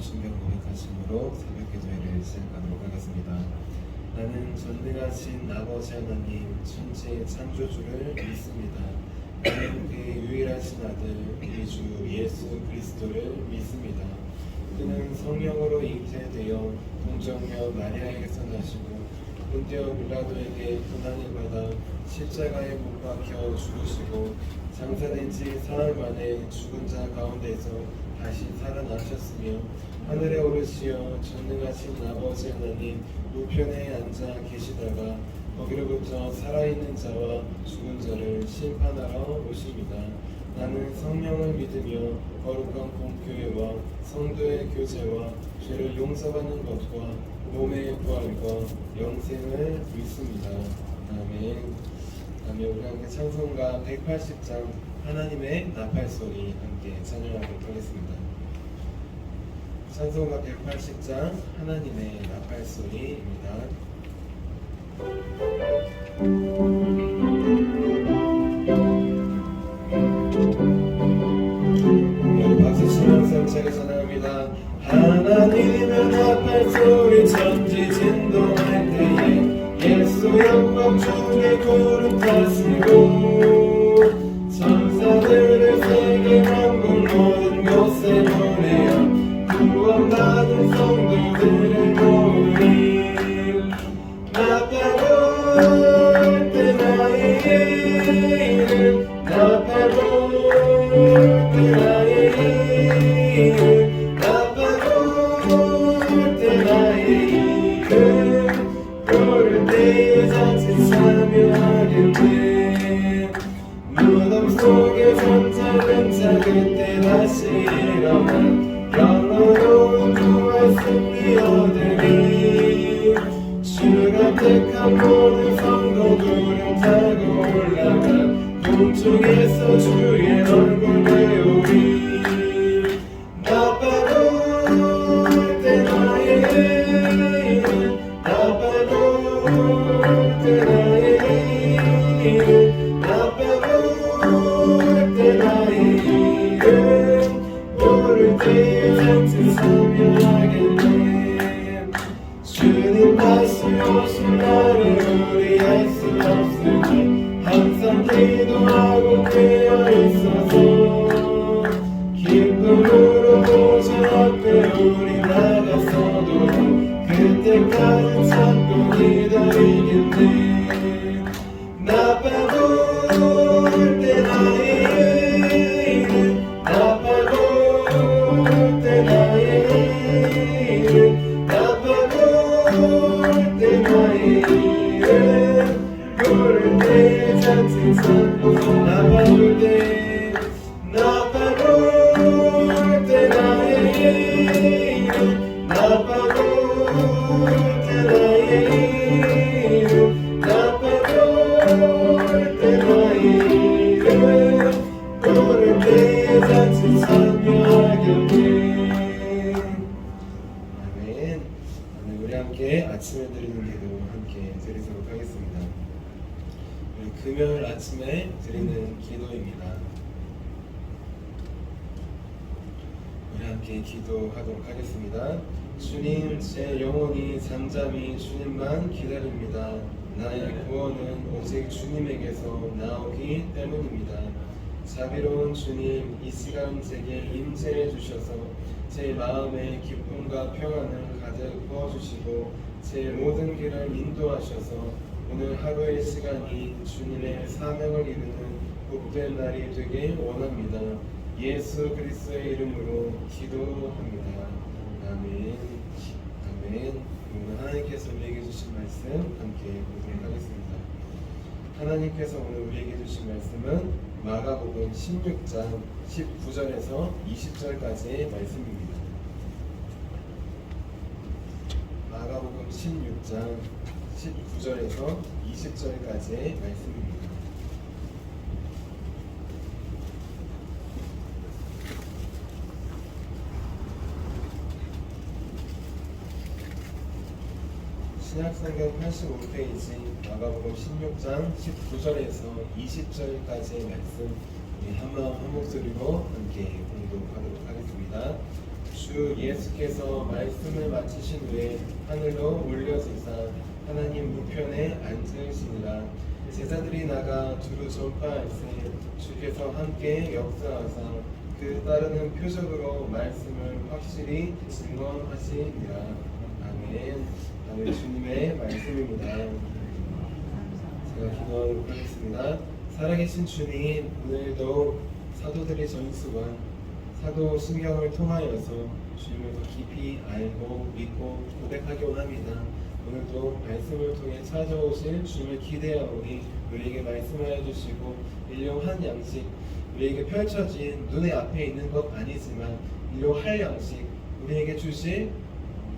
성신경 고백하심으로 새벽 기도회를 시작하도록 하겠습니다. 나는 전능하신 아버지 하나님 천지의 창조주를 믿습니다. 나는 그의 유일하신 아들 우리 주 예수 그리스도를 믿습니다. 그는 성령으로 잉태되어 동정녀 마리아에게서 나시고 본디오 빌라도에게 고난을 받아 십자가에 못 박혀 죽으시고 장사된 지 사흘 만에 죽은 자 가운데서 다시 살아나셨으며 하늘에 오르시어 전능하신 아버지 하나님 우편에 앉아 계시다가 거기로부터 살아있는 자와 죽은 자를 심판하러 오십니다. 나는 성령을 믿으며 거룩한 공교회와 성도의 교제와 죄를 용서받는 것과 몸의 부활과 영생을 믿습니다. 아멘. 다음에 우리 함께 찬송가 180장 하나님의 나팔소리 함께 찬양하도록 하겠습니다. 찬송가 180장 하나님의 나팔소리입니다. 박수 치면서 음색을 전합니다. 하나님의 나팔소리 천지 진동할 때에 예수 영광 중에 구름 타시고 천사들을 세계 만국 모든 곳에 보내어 구원받은 성도들을 모으리. 나팔 불 때 나의 이름 나팔 불 때 나의 이름 나팔 불 때 나의 이름 부를 때에 자칫 참여하겠네. 무덤 속에서 작은 자 그때 다시 일어나 영원로운 구원 승리 얻으리. 주가 택한 모든 성도 구름 타고 올라가 공중에서 주의 얼굴 배우리. 나팔 불 때 나의 이름 나팔 불 때 나의 이름 나팔 불 때 나의 이름 부를 때에 잔뜩 참여하겠네. 주님 다시 오실 날을 우리 알 수 없으니 항상 기도하고 깨어있어서 기쁨으로 보좌 앞에 우리 나가서도 그때까지 참고 기다리겠네. 나팔 불 때 나의 이름 나팔 불 때 나의 이름 나팔 불 때 나의 이름 부를 때에 잔뜩 참고 나팔 불 때 나팔 불 때 나의 이름 나팔 불 때 나의 이름 나팔 불 때 나의 이름 부를 때에 잔뜩 참여하겠네. 아멘. 우리 함께 아침에 드리는 기도 함께 드리도록 하겠습니다. 우리 금요일 아침에 드리는 기도입니다. 우리 함께 기도하도록 하겠습니다. 주님, 제 영혼이 잠잠히 주님만 기다립니다. 나의 구원은 오직 주님에게서 나오기 때문입니다. 자비로운 주님, 이 시간 제게 임재해 주셔서 제 마음에 기쁨과 평안을 가득 부어주시고 제 모든 길을 인도하셔서 오늘 하루의 시간이 주님의 사명을 이루는 복된 날이 되길 원합니다. 예수 그리스도의 이름으로 기도합니다. 아멘. 아멘. 오늘 하나님께서 우리에게 주신 말씀 함께 보도록 하겠습니다. 하나님께서 오늘 우리에게 주신 말씀은 마가복음 16장 19절에서 20절까지의 말씀입니다. 마가복음 16장 19절에서 20절까지의 말씀입니다. 신약성경 85페이지 마가복음 16장 19절에서 20절까지의 말씀 우리 한마음 한목소리로 함께 공독하도록 하겠습니다. 주 예수께서 말씀을 마치신 후에 하늘로 올려지사 하나님 우편에 앉으시니라. 제자들이 나가 두루 전파할세 주께서 함께 역사하사 그 따르는 표적으로 말씀을 확실히 증언하시니라. 아멘. 아멘. 주님의 말씀입니다. 제가 기도하도록 하겠습니다. 살아계신 주님, 오늘도 사도들의 전수와 사도 신경을 통하여서 주님을 더 깊이 알고 믿고 고백하기 원합니다. 오늘도 말씀을 통해 찾아오실 주님을 기대하오니 우리에게 말씀하여 주시고 일용한 양식, 우리에게 펼쳐진 눈에 앞에 있는 것 아니지만 일용할 양식, 우리에게 주실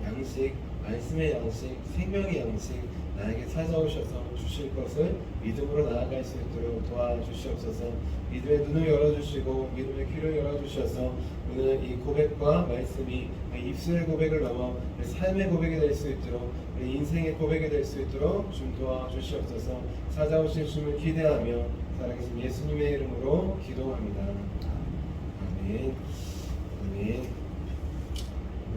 양식, 말씀의 양식, 생명의 양식, 나에게 찾아오셔서 주실 것을 믿음으로 나아갈 수 있도록 도와주시옵소서. 믿음의 눈을 열어주시고 믿음의 귀를 열어주셔서 오늘 이 고백과 말씀이 입술의 고백을 넘어 삶의 고백이 될 수 있도록 인생의 고백이 될 수 있도록 좀 도와주시옵소서. 찾아오실 주님을 기대하며 살아계신 예수님의 이름으로 기도합니다. 아멘. 아멘.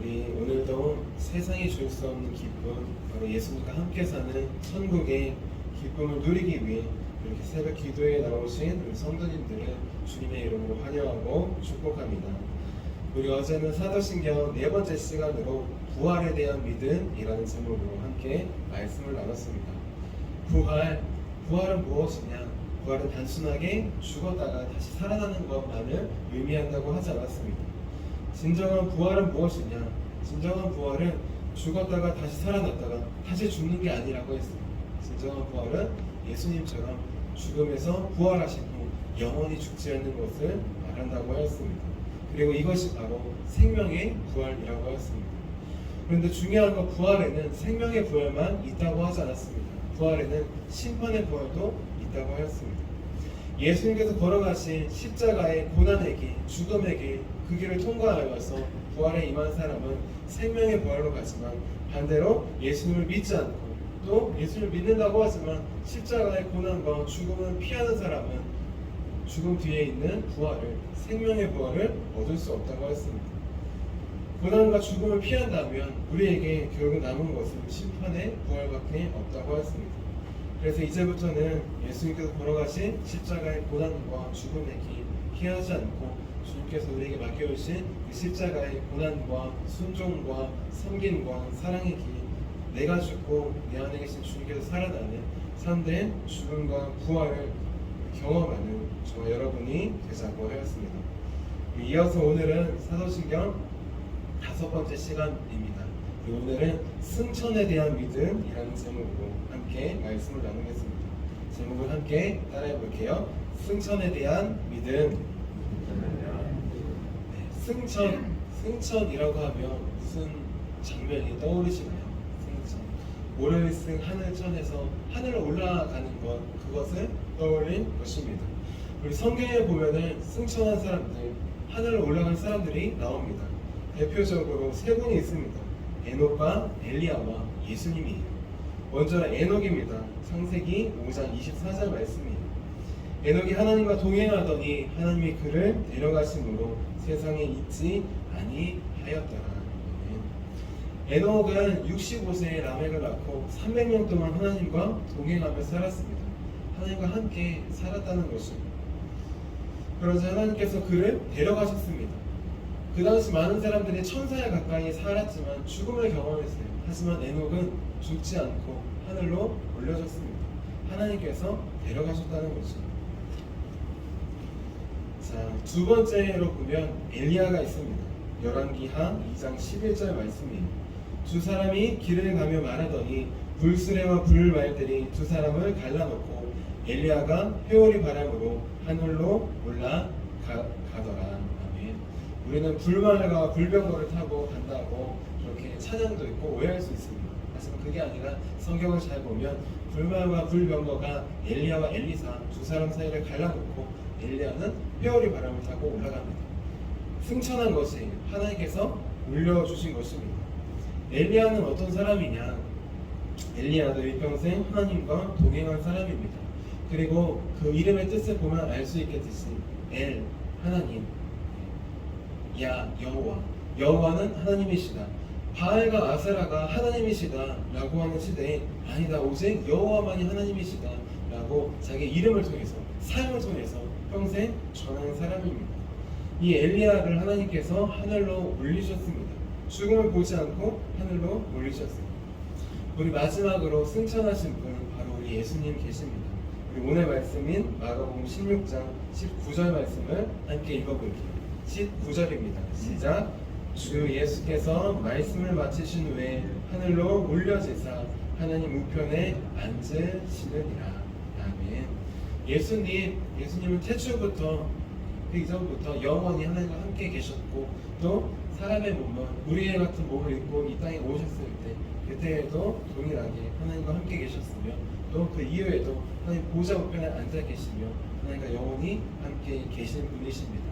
우리 오늘도 세상이 줄 수 없는 기쁨, 바로 예수님과 함께 사는 천국의 기쁨을 누리기 위해 이렇게 새벽 기도에 나오신 우리 성도님들을 주님의 이름으로 환영하고 축복합니다. 우리 어제는 사도신경 4번째 시간으로 부활에 대한 믿음이라는 제목으로 함께 말씀을 나눴습니다. 부활은 무엇이냐? 부활은 단순하게 죽었다가 다시 살아나는 것만을 의미한다고 하지 않았습니다. 진정한 부활은 무엇이냐? 진정한 부활은 죽었다가 다시 살아났다가 다시 죽는 게 아니라고 했습니다. 진정한 부활은 예수님처럼 죽음에서 부활하신 후 영원히 죽지 않는 것을 말한다고 하였습니다. 그리고 이것이 바로 생명의 부활이라고 하였습니다. 그런데 중요한 건 부활에는 생명의 부활만 있다고 하지 않았습니다. 부활에는 심판의 부활도 있다고 하였습니다. 예수님께서 걸어가신 십자가의 고난의 길, 죽음의 길, 그 길을 통과하여서 부활에 임한 사람은 생명의 부활로 가지만 반대로 예수님을 믿지 않고 또 예수님을 믿는다고 하지만 십자가의 고난과 죽음을 피하는 사람은 죽음 뒤에 있는 부활을, 생명의 부활을 얻을 수 없다고 했습니다. 고난과 죽음을 피한다면 우리에게 결국 남은 것은 심판의 부활밖에 없다고 했습니다. 그래서 이제부터는 예수님께서 걸어가신 십자가의 고난과 죽음의 길 피하지 않고 주님께서 우리에게 맡겨주신 그 십자가의 고난과 순종과 섬김과 사랑의 길, 내가 죽고 내 안에 계신 주님께서 살아나는 참된 죽음과 부활을 경험하는 저와 여러분이 되자고 하였습니다. 이어서 오늘은 사도신경 5번째 시간입니다. 오늘은 승천에 대한 믿음이라는 제목으로 함께 말씀을 나누겠습니다. 제목을 함께 따라해 볼게요. 승천에 대한 믿음. 승천이라고 하면 무슨 장면이 떠오르시나요? 승천. 모래승 하늘천에서 하늘로 올라가는 것, 그것을 떠올린 것입니다. 우리 성경에 보면은 승천한 사람들, 하늘로 올라간 사람들이 나옵니다. 대표적으로 3분이 있습니다. 에녹과 엘리야와 예수님이에요. 먼저 에녹입니다. 창세기 5장 24절 말씀이에요. 에녹이 하나님과 동행하더니 하나님이 그를 데려가심으로 세상에 있지 아니하였더라. 에녹은 65세에 라멕을 낳고 300년 동안 하나님과 동행하며 살았습니다. 하나님과 함께 살았다는 것입니다. 그러자 하나님께서 그를 데려가셨습니다. 그 당시 많은 사람들이 천사에 가까이 살았지만 죽음을 경험했어요. 하지만 에녹은 죽지 않고 하늘로 올려졌습니다. 하나님께서 데려가셨다는 것입니다. 자, 두 번째로 보면 엘리야가 있습니다. 열왕기하 2장 11절 말씀이에요. 두 사람이 길을 가며 말하더니 불수레와 불말들이 두 사람을 갈라놓고 엘리야가 회오리 바람으로 하늘로 올라가더라. 아멘. 우리는 불말과 불병거를 타고 간다고 그렇게 찬양도 있고 오해할 수 있습니다. 하지만 그게 아니라 성경을 잘 보면 불말과 불병거가 엘리야와 엘리사 두 사람 사이를 갈라놓고 엘리야는 회오리 바람을 타고 올라갑니다. 승천한 것이 하나님께서 올려주신 것입니다. 엘리야는 어떤 사람이냐? 엘리야도 일평생 하나님과 동행한 사람입니다. 그리고 그 이름의 뜻을 보면 알 수 있겠듯이 엘, 하나님, 야, 여호와, 여호와는 하나님이시다. 바알과 아세라가 하나님이시다라고 하는 시대에 아니다, 오직 여호와만이 하나님이시다라고 자기 이름을 통해서 삶을 통해서 평생 전하는 사람입니다. 이 엘리야를 하나님께서 하늘로 올리셨습니다. 죽음을 보지 않고 하늘로 올리셨습니다. 우리 마지막으로 승천하신 분 바로 우리 예수님 계십니다. 우리 오늘 말씀인 마가복음 16장 19절 말씀을 함께 읽어볼게요. 19절입니다. 시작. 주 예수께서 말씀을 마치신 후에 하늘로 올려지사 하나님 우편에 앉으시느니라. 아멘. 예수님은 태초부터 그 이전부터 영원히 하나님과 함께 계셨고, 또 사람의 몸은 우리의 같은 몸을 입고 이 땅에 오셨을 때 그때에도 동일하게 하나님과 함께 계셨으며, 또 그 이후에도 하나님 보좌 우편에 앉아 계시며 하나님과 영원히 함께 계신 분이십니다.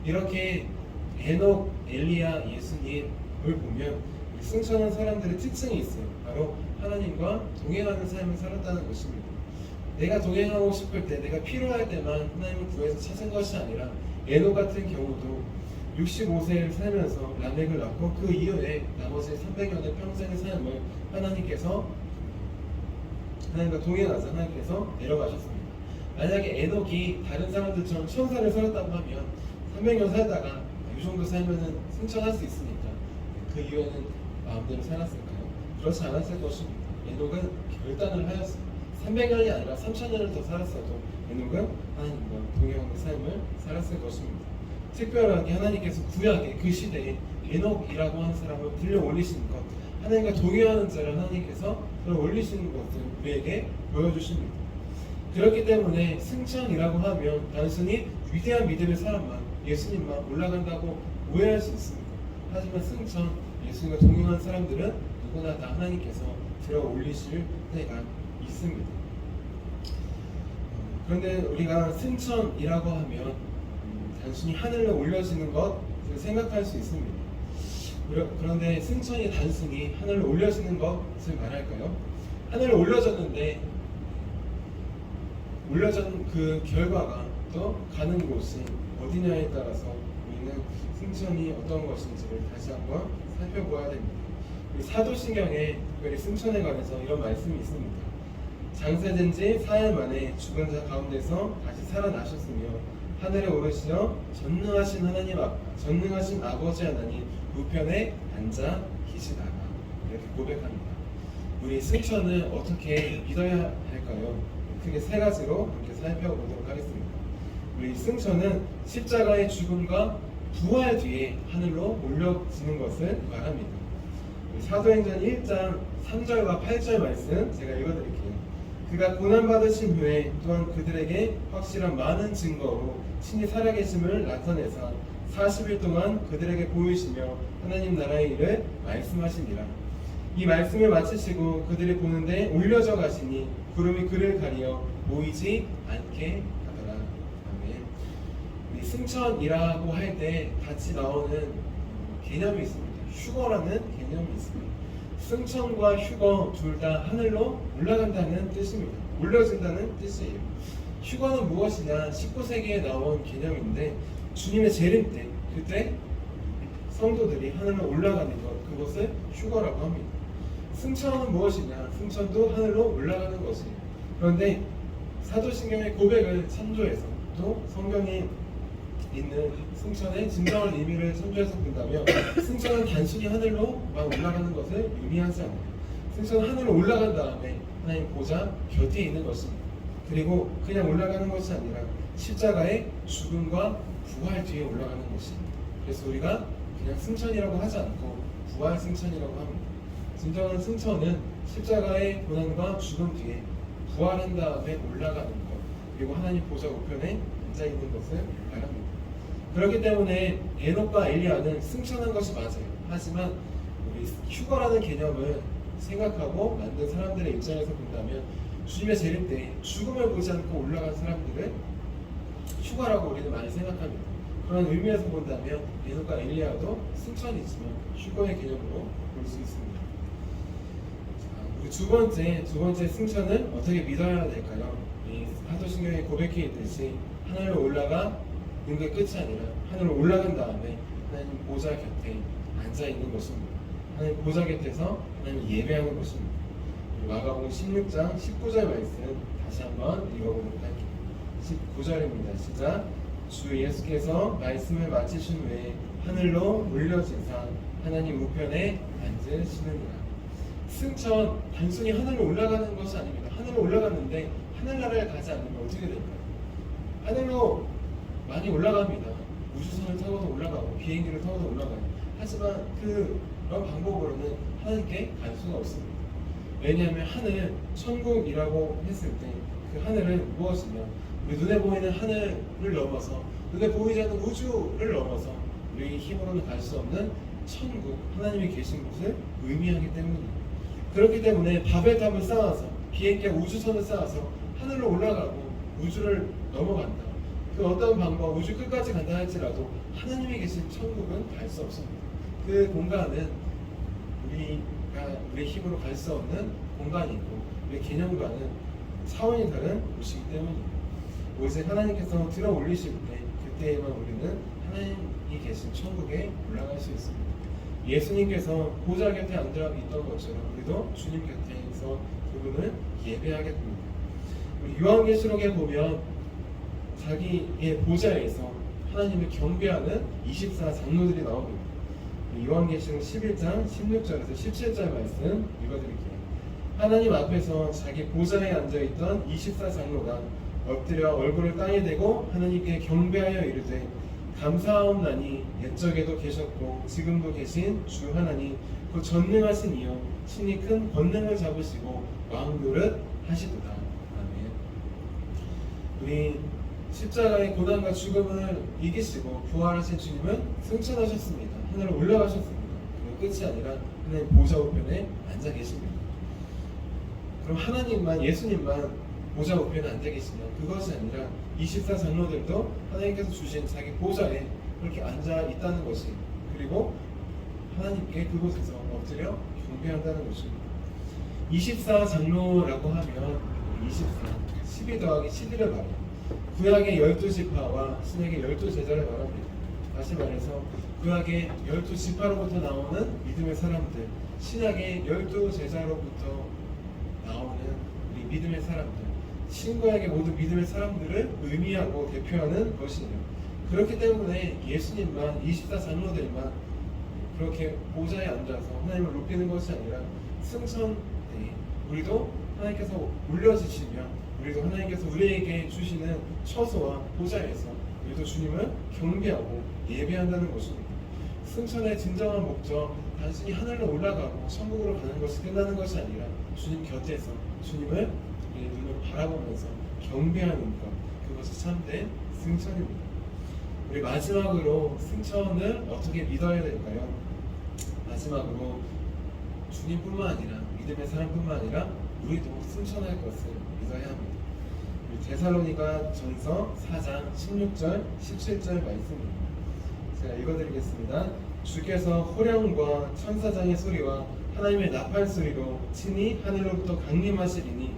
이렇게 에녹, 엘리야, 예수님을 보면 승천한 사람들의 특징이 있어요. 바로 하나님과 동행하는 삶을 살았다는 것입니다. 내가 동행하고 싶을 때, 내가 필요할 때만 하나님을 구해서 찾은 것이 아니라, 에녹 같은 경우도 65세를 살면서 라멕을 낳고 그 이후에 나머지 300년의 평생의 삶을 하나님과 동행하자 하나님께서 내려가셨습니다. 만약에 에녹이 다른 사람들처럼 천사를 살았다고 하면 300년 살다가 이 정도 살면은 승천할 수 있으니까 그 이후에는 마음대로 살았을까요? 그렇지 않았을 것입니다. 에녹은 결단을 하였습니다. 300년이 아니라 3000년을 더 살았어도 에녹은 하나님과 동행하는 삶을 살았을 것입니다. 특별하게 하나님께서 구약의 그 시대에 에녹이라고 하는 사람을 들려 올리신 것, 하나님과 동행하는 자를 하나님께서 들어 올리시는 것을 우리에게 보여주십니다. 그렇기 때문에 승천이라고 하면 단순히 위대한 믿음의 사람만, 예수님만 올라간다고 오해할 수 있습니다. 하지만 승천, 예수님과 동행한 사람들은 누구나 다 하나님께서 들어 올리실 때가 있습니다. 그런데 우리가 승천이라고 하면 단순히 하늘로 올려지는 것을 생각할 수 있습니다. 그런데 승천이 단순히 하늘로 올려지는 것을 말할까요? 하늘로 올려졌는데 올려진 그 결과가 또 가는 곳이 어디냐에 따라서 우리는 승천이 어떤 것인지를 다시 한번 살펴보아야 됩니다. 사도신경에 특별히 승천에 관해서 이런 말씀이 있습니다. 장세된 지 4일 만에 죽은 자 가운데서 다시 살아나셨으며 하늘에 오르시어 전능하신 아버지 하나님 우편에 앉아 계시다가, 이렇게 고백합니다. 우리 승천을 어떻게 믿어야 할까요? 크게 세 가지로 이렇게 살펴보도록 하겠습니다. 우리 승천은 십자가의 죽음과 부활 뒤에 하늘로 올려지는 것을 말합니다. 사도행전 1장 3절과 8절 말씀 제가 읽어드릴게요. 그가 고난받으신 후에 또한 그들에게 확실한 많은 증거로 친히 살아계심을 나타내사 40일 동안 그들에게 보이시며 하나님 나라의 일을 말씀하시니라. 이 말씀을 마치시고 그들이 보는데 올려져 가시니 구름이 그를 가리어 보이지 않게 하더라. 아멘. 이 승천이라고 할 때 같이 나오는 개념이 있습니다. 휴거라는 개념이 있습니다. 승천과 휴거 둘 다 하늘로 올라간다는 뜻입니다. 올려진다는 뜻이에요. 휴거는 무엇이냐? 19세기에 나온 개념인데, 주님의 재림 때, 그때 성도들이 하늘로 올라가는 것, 그것을 휴거라고 합니다. 승천은 무엇이냐? 승천도 하늘로 올라가는 것이에요. 그런데 사도신경의 고백을 참조해서, 또 성경에 있는 승천의 진정한 의미를 참조해서 본다면, 승천은 단순히 하늘로만 올라가는 것을 의미하지 않아요. 승천은 하늘로 올라간 다음에 하나님 보좌 곁에 있는 것입니다. 그리고 그냥 올라가는 것이 아니라 십자가의 죽음과 부활 뒤에 올라가는 것입니다. 그래서 우리가 그냥 승천이라고 하지 않고 부활 승천이라고 합니다. 진정한 승천은 십자가의 고난과 죽음 뒤에 부활한 다음에 올라가는 것, 그리고 하나님 보좌 우편에 앉아 있는 것을 말합니다. 그렇기 때문에 에녹과 엘리야는 승천한 것이 맞아요. 하지만 우리 휴거라는 개념을 생각하고 만든 사람들의 입장에서 본다면, 주님의 재림 때 죽음을 보지 않고 올라간 사람들을 휴거라고 우리는 많이 생각합니다. 그런 의미에서 본다면 에녹과 엘리야도 승천이지만 휴거의 개념으로 볼 수 있습니다. 우리 두 번째 승천은 어떻게 믿어야 될까요? 이 사도신경에 고백해 있듯이 하늘로 올라가는 게 끝이 아니라 하늘로 올라간 다음에 하나님 보좌 곁에 앉아 있는 것입니다. 하나님 보좌 곁에서 하나님 예배하는 것입니다. 마가복음 16장 19절 말씀 다시 한번 읽어보도록 할게요. 19절입니다. 시작. 주 예수께서 말씀을 마치신 후에 하늘로 올려지사 하나님 우편에 앉으시느니라. 승천 단순히 하늘로 올라가는 것이 아닙니다. 하늘로 올라갔는데 하늘나라에 가지 않으면 어떻게 될까요? 하늘로 많이 올라갑니다. 우주선을 타고도 올라가고 비행기를 타고도 올라가요. 하지만 그런 방법으로는 하나님께 갈 수가 없습니다. 왜냐하면 하늘, 천국이라고 했을 때 그 하늘은 무엇이냐? 우리 눈에 보이는 하늘을 넘어서 눈에 보이지 않는 우주를 넘어서 우리 힘으로는 갈 수 없는 천국, 하나님이 계신 곳을 의미하기 때문입니다. 그렇기 때문에 바벨탑을 쌓아서 비행기와 우주선을 쌓아서 하늘로 올라가고 우주를 넘어간다. 그 어떤 방법, 우주 끝까지 간다 할지라도 하나님이 계신 천국은 갈 수 없습니다. 그 공간은 우리 힘으로 갈 수 없는 공간이고 우리 개념과는 차원이 다른 곳이기 때문입니다. 오직 하나님께서 들어 올리실 때 그때에만 우리는 하나님이 계신 천국에 올라갈 수 있습니다. 예수님께서 보좌 곁에 앉아 있던 것처럼 우리도 주님 곁에서 그분을 예배하게 됩니다. 우리 요한계시록에 보면 자기의 보좌에서 하나님을 경배하는 24장로들이 나옵니다. 요한계시록 11장 16절에서 17절 말씀 읽어드릴게요. 하나님 앞에서 자기 보좌에 앉아있던 24장로가 엎드려 얼굴을 땅에 대고 하나님께 경배하여 이르되 감사하옵나니 옛적에도 계셨고 지금도 계신 주 하나님 그 전능하신 이여 친히 큰 권능을 잡으시고 왕노릇 하시도다. 아멘. 우리 십자가의 고난과 죽음을 이기시고 부활하신 주님은 승천하셨습니다. 하늘로 올라가셨습니다. 그리고 끝이 아니라 하나님 보좌 우편에 앉아 계십니다. 그럼 하나님만, 예수님만 보좌 우편에 앉아 계시면 그것이 아니라 24장로들도 하나님께서 주신 자기 보좌에 그렇게 앉아 있다는 것이, 그리고 하나님께 그곳에서 엎드려 경배한다는 것입니다. 24장로라고 하면 12 더하기 11을 말해요. 구약의 12지파와 신약의 12제자를 말합니다. 다시 말해서 구약의 12지파로부터 나오는 믿음의 사람들, 신약의 12제자로부터 나오는 우리 믿음의 사람들, 신구약의 모든 믿음의 사람들을 의미하고 대표하는 것이에요. 그렇기 때문에 예수님만, 24장로들만 그렇게 보좌에 앉아서 하나님을 높이는 것이 아니라 승천 때 우리도 하나님께서 올려주시면 우리도 하나님께서 우리에게 주시는 처소와 보좌에서 우리도 주님을 경배하고 예배한다는 것입니다. 승천의 진정한 목적, 단순히 하늘로 올라가고 천국으로 가는 것이 끝나는 것이 아니라 주님 곁에서 주님을 우리의 눈으로 바라보면서 경배하는 것, 그것이 참된 승천입니다. 우리 마지막으로 승천을 어떻게 믿어야 될까요? 마지막으로 주님뿐만 아니라 믿음의 사람뿐만 아니라 우리도 승천할 것을 믿어야 합니다. 데살로니가 전서 4장 16절 17절 말씀입니다. 제가 읽어드리겠습니다. 주께서 호령과 천사장의 소리와 하나님의 나팔 소리로 친히 하늘로부터 강림하시리니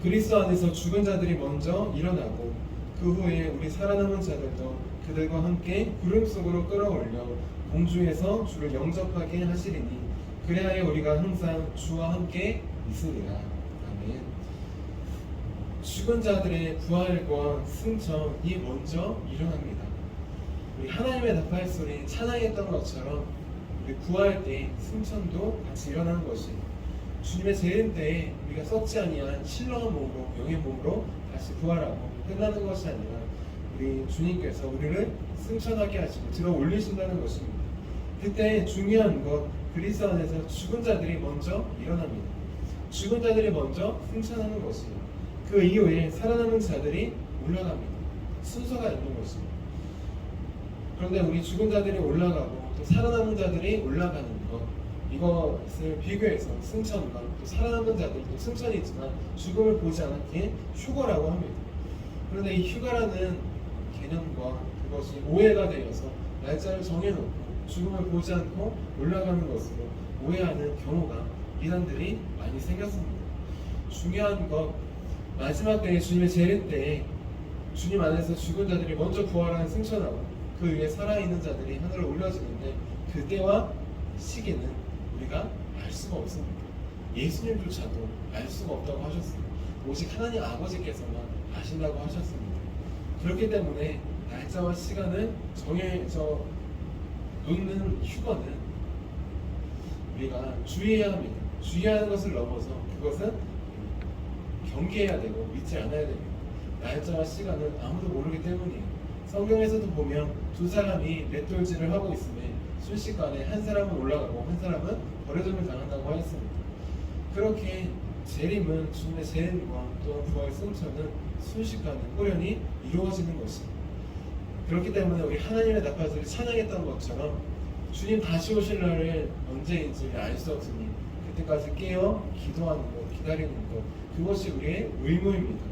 그리스도 안에서 죽은 자들이 먼저 일어나고 그 후에 우리 살아남은 자들도 그들과 함께 구름 속으로 끌어올려 공중에서 주를 영접하게 하시리니 그래야 우리가 항상 주와 함께 있으리라. 아멘. 죽은 자들의 부활과 승천이 먼저 일어납니다. 우리 하나님의 나팔 소리 찬양했던 것처럼 우리 구할 때 승천도 같이 일어나는 것이, 주님의 재림 때에 우리가 썩지 아니한 신령한 몸으로, 영의 몸으로 다시 부활하고 끝나는 것이 아니라 우리 주님께서 우리를 승천하게 하시고 들어 올리신다는 것입니다. 그때 중요한 것, 그리스도 안에서 죽은 자들이 먼저 일어납니다. 죽은 자들이 먼저 승천하는 것이에요. 그 이후에 살아남은 자들이 올라갑니다. 순서가 있는 것입니다. 그런데 우리 죽은 자들이 올라가고 또 살아남은 자들이 올라가는 것, 이것을 비교해서 승천과 또 살아남은 자들도 승천이 있지만 죽음을 보지 않았기에 휴거라고 합니다. 그런데 이 휴가라는 개념과 그것이 오해가 되어서 날짜를 정해놓고 죽음을 보지 않고 올라가는 것으로 오해하는 경우가, 이단들이 많이 생겼습니다. 중요한 것, 마지막 때에 주님의 재림 때에 주님 안에서 죽은 자들이 먼저 부활하는 승천하고 그 위에 살아있는 자들이 하늘로 올려지는데 그때와 시기는 우리가 알 수가 없습니다. 예수님조차도 알 수가 없다고 하셨어요. 오직 하나님 아버지께서만 아신다고 하셨습니다. 그렇기 때문에 날짜와 시간을 정해서 놓는 휴거는 우리가 주의해야 합니다. 주의하는 것을 넘어서 그것은 경계해야 되고 믿지 않아야 됩니다. 날짜와 시간은 아무도 모르기 때문이에요. 성경에서도 보면 두 사람이 맷돌질을 하고 있음에 순식간에 한 사람은 올라가고 한 사람은 버려짐을 당한다고 하였습니다. 그렇게 재림은 주님의 재림과 또한 부활의 승천은 순식간에 호련히 이루어지는 것입니다. 그렇기 때문에 우리 하나님의 나팔들이 찬양했던 것처럼 주님 다시 오실 날을 언제인지 알 수 없으니 그때까지 깨어 기도하는 것, 기다리는 것, 그것이 우리의 의무입니다.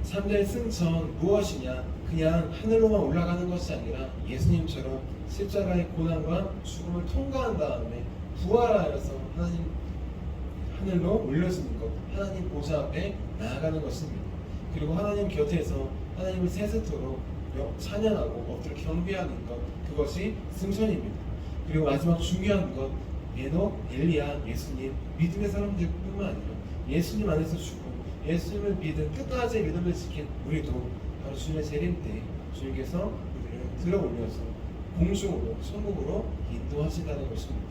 3대 승천 무엇이냐? 그냥 하늘로만 올라가는 것이 아니라 예수님처럼 십자가의 고난과 죽음을 통과한 다음에 부활하여서 하늘로 올려지는 것, 하나님 보좌 앞에 나아가는 것입니다. 그리고 하나님 곁에서 하나님을 세세토록 찬양하고 엎드려 경배하는 것, 그것이 승천입니다. 그리고 마지막 중요한 것, 에녹, 엘리야, 예수님, 믿음의 사람들뿐만 아니라 예수님 안에서 죽고 예수님을 믿은 끝까지 믿음을 지킨 우리도 바로 주님의 재림 때 주님께서 우리를 들어 올려서 공중으로 천국으로 인도하신다는 것입니다.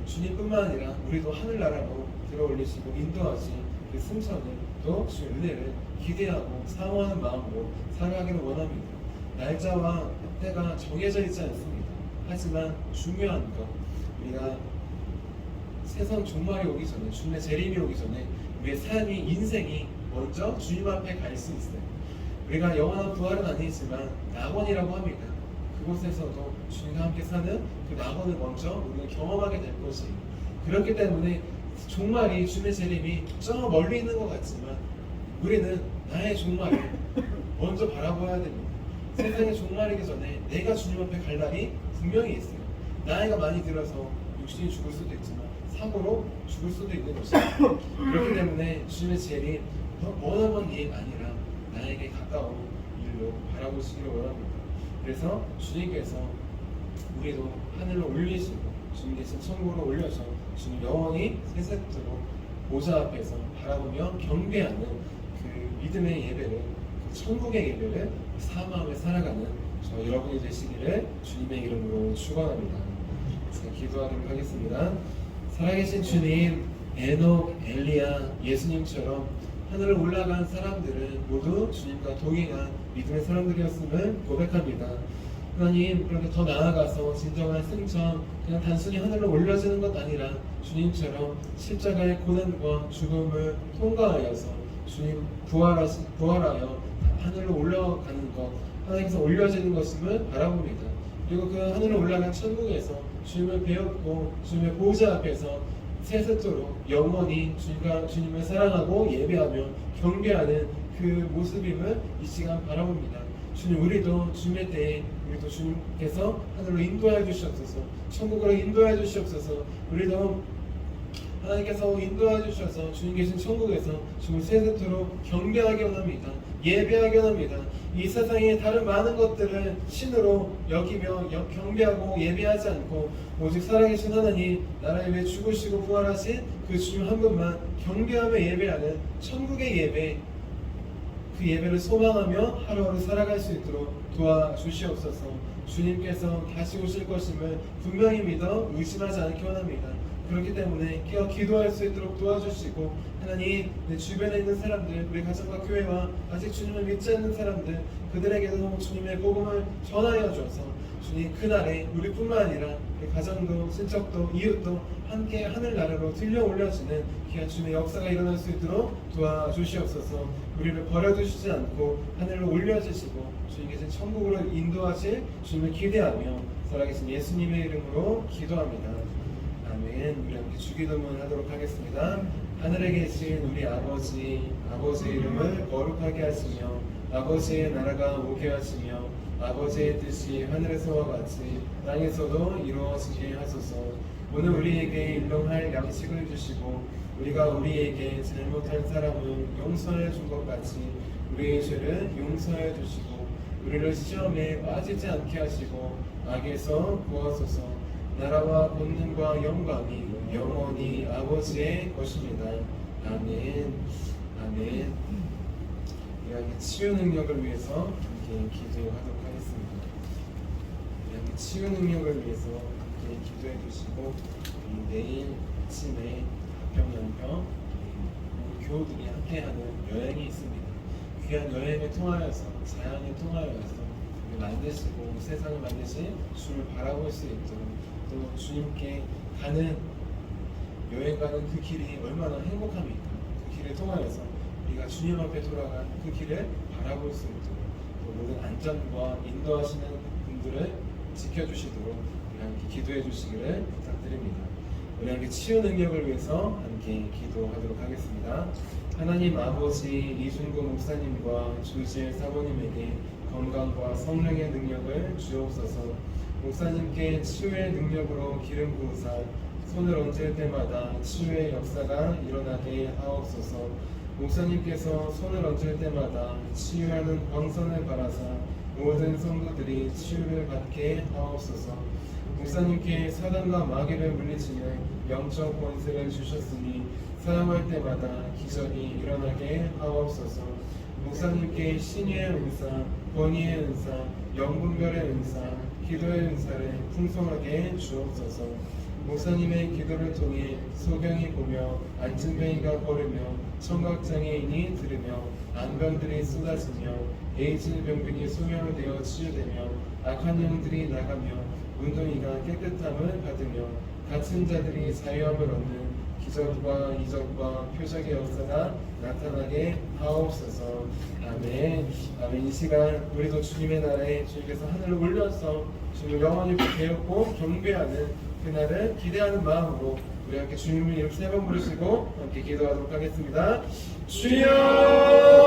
주님뿐만 아니라 우리도 하늘나라로 들어 올리시고 인도하신 그 승천을 또 주의 은혜를 기대하고 사모하는 마음으로 살아가기를 원합니다. 날짜와 때가 정해져 있지 않습니다. 하지만 중요한 것, 우리가 세상 종말이 오기 전에, 주님의 재림이 오기 전에 우리의 삶이, 인생이 먼저 주님 앞에 갈 수 있어요. 우리가 영원한 부활은 아니지만 낙원이라고 합니다. 그곳에서도 주님과 함께 사는 그 낙원을 먼저 우리가 경험하게 될 것이에요. 그렇기 때문에 종말이, 주님의 재림이 저 멀리 있는 것 같지만 우리는 나의 종말을 먼저 바라봐야 됩니다. 세상의 종말이기 전에 내가 주님 앞에 갈 날이 분명히 있어요. 나이가 많이 들어서 육신이 죽을 수도 있지만 사고로 죽을 수도 있는 것입니다. 그렇기 때문에 주님의 재림 머나먼 일이 아니라 나에게 가까운 일로 바라보시기를 원합니다. 그래서 주님께서 우리도 하늘로 올리시고 주님께서 천국으로 올려서 주님 영원히 세세토록 보좌 앞에서 바라보며 경배하는 그 믿음의 예배를, 그 천국의 예배를 사모하며 살아가는 저 여러분이 되시기를 주님의 이름으로 축원합니다. 제가 기도하도록 하겠습니다. 살아계신 주님, 에녹, 엘리야, 예수님처럼 하늘을 올라간 사람들은 모두 주님과 동행한 믿음의 사람들이었음을 고백합니다. 하나님, 그렇게 더 나아가서 진정한 승천, 그냥 단순히 하늘로 올려지는 것 아니라 주님처럼 십자가의 고난과 죽음을 통과하여서 주님 부활하여 하늘로 올라가는 것, 하나님께서 올려지는 것임을 바라봅니다. 그리고 그 하늘로 올라간 천국에서 주님을 배웠고 주님의 보좌 앞에서 세세토록 영원히 주님을 사랑하고 예배하며 경배하는 그 모습임을 이 시간 바라봅니다. 주님, 우리도 주님의 때에 우리도 주님께서 하늘로 인도하여 주시옵소서, 천국으로 인도하여 주시옵소서. 우리도 하나님께서 인도하여 주셔서 주님 계신 천국에서 주님을 세세토록 경배하게 원합니다. 예배하게 원합니다. 이 세상의 다른 많은 것들을 신으로 여기며 경배하고 예배하지 않고 오직 살아계신 하나님, 나라에 위해 죽으시고 부활하신 그 주님 한 분만 경배하며 예배하는 천국의 예배, 그 예배를 소망하며 하루하루 살아갈 수 있도록 도와주시옵소서. 주님께서 다시 오실 것임을 분명히 믿어 의심하지 않게 원합니다. 그렇기 때문에 깨어 기도할 수 있도록 도와주시고, 하나님, 내 주변에 있는 사람들, 우리 가정과 교회와 아직 주님을 믿지 않는 사람들, 그들에게도 주님의 복음을 전하여 줘서 주님 그날에 우리뿐만 아니라 우리 가정도, 친척도, 이웃도 함께 하늘나라로 들려 올려지는 귀한 주님의 역사가 일어날 수 있도록 도와주시옵소서. 우리를 버려두시지 않고 하늘로 올려주시고 주님 계신 천국으로 인도하실 주님을 기대하며 살아계신 예수님의 이름으로 기도합니다. 아멘. 우리 함께 주기도문 하도록 하겠습니다. 하늘에 계신 우리 아버지, 아버지의 이름을 거룩하게 하시며 아버지의 나라가 오게 하시며 아버지의 뜻이 하늘에서와 같이 땅에서도 이루어지게 하소서. 오늘 우리에게 일용할 양식을 주시고 우리가 우리에게 잘못한 사람은 용서해 준 것 같이 우리의 죄를 용서해 주시고 우리를 시험에 빠지지 않게 하시고 악에서 구하소서. 나라와 권능과 영광이 영원히 아버지의 것입니다. 아멘. 아멘. 우리 함께 치유 능력을 위해서 함께 기도하도록 하겠습니다. 우리 함께 치유 능력을 위해서 함께 기도해 주시고, 내일 아침에 가평연평 우리 교우들이 함께하는 여행이 있습니다. 귀한 여행을 통하여서, 자연을 통하여서 만드시고 세상을 만드신 주를 바라볼 수 있도록, 또 주님께 가는 여행 가는 그 길이 얼마나 행복합니까? 그 길을 통하여서 우리가 주님 앞에 돌아간 그 길을 바라볼 수 있도록, 또 모든 안전과 인도하시는 분들을 지켜주시도록 우리 함께 기도해 주시기를 부탁드립니다. 우리 함께 치유 능력을 위해서 함께 기도하도록 하겠습니다. 하나님 아버지, 이준구 목사님과 주지엘 사모님에게 건강과 성령의 능력을 주옵소서. 목사님께 치유의 능력으로 기름 부으사 손을 얹을 때마다 치유의 역사가 일어나게 하옵소서. 목사님께서 손을 얹을 때마다 치유하는 광선을 발하사 모든 성도들이 치유를 받게 하옵소서. 목사님께 사단과 마귀를 물리치는 영적 권세를 주셨으니 사용할 때마다 기적이 일어나게 하옵소서. 목사님께 신의의 은사, 권위의 은사, 영분별의 은사, 기도의 은사를 풍성하게 주옵소서. 목사님의 기도를 통해 소경이 보며 안진뱅이가 걸으며 청각장애인이 들으며 안병들이 쏟아지며 에이즈 병들이 소멸되어 치유되며 악한 영들이 나가며 문둥이가 깨끗함을 받으며 갇힌 자들이 자유함을 얻는 기적과 이적과 표적의 역사가 나타나게 하옵소서. 아멘. 아멘. 이 시간 우리도 주님의 나라에 주님께서 하늘을 올려서 주님을 영원히 배웠고 경배하는 그날을 기대하는 마음으로 우리 함께 주님을 이름 3번 부르시고 함께 기도하도록 하겠습니다. 주여!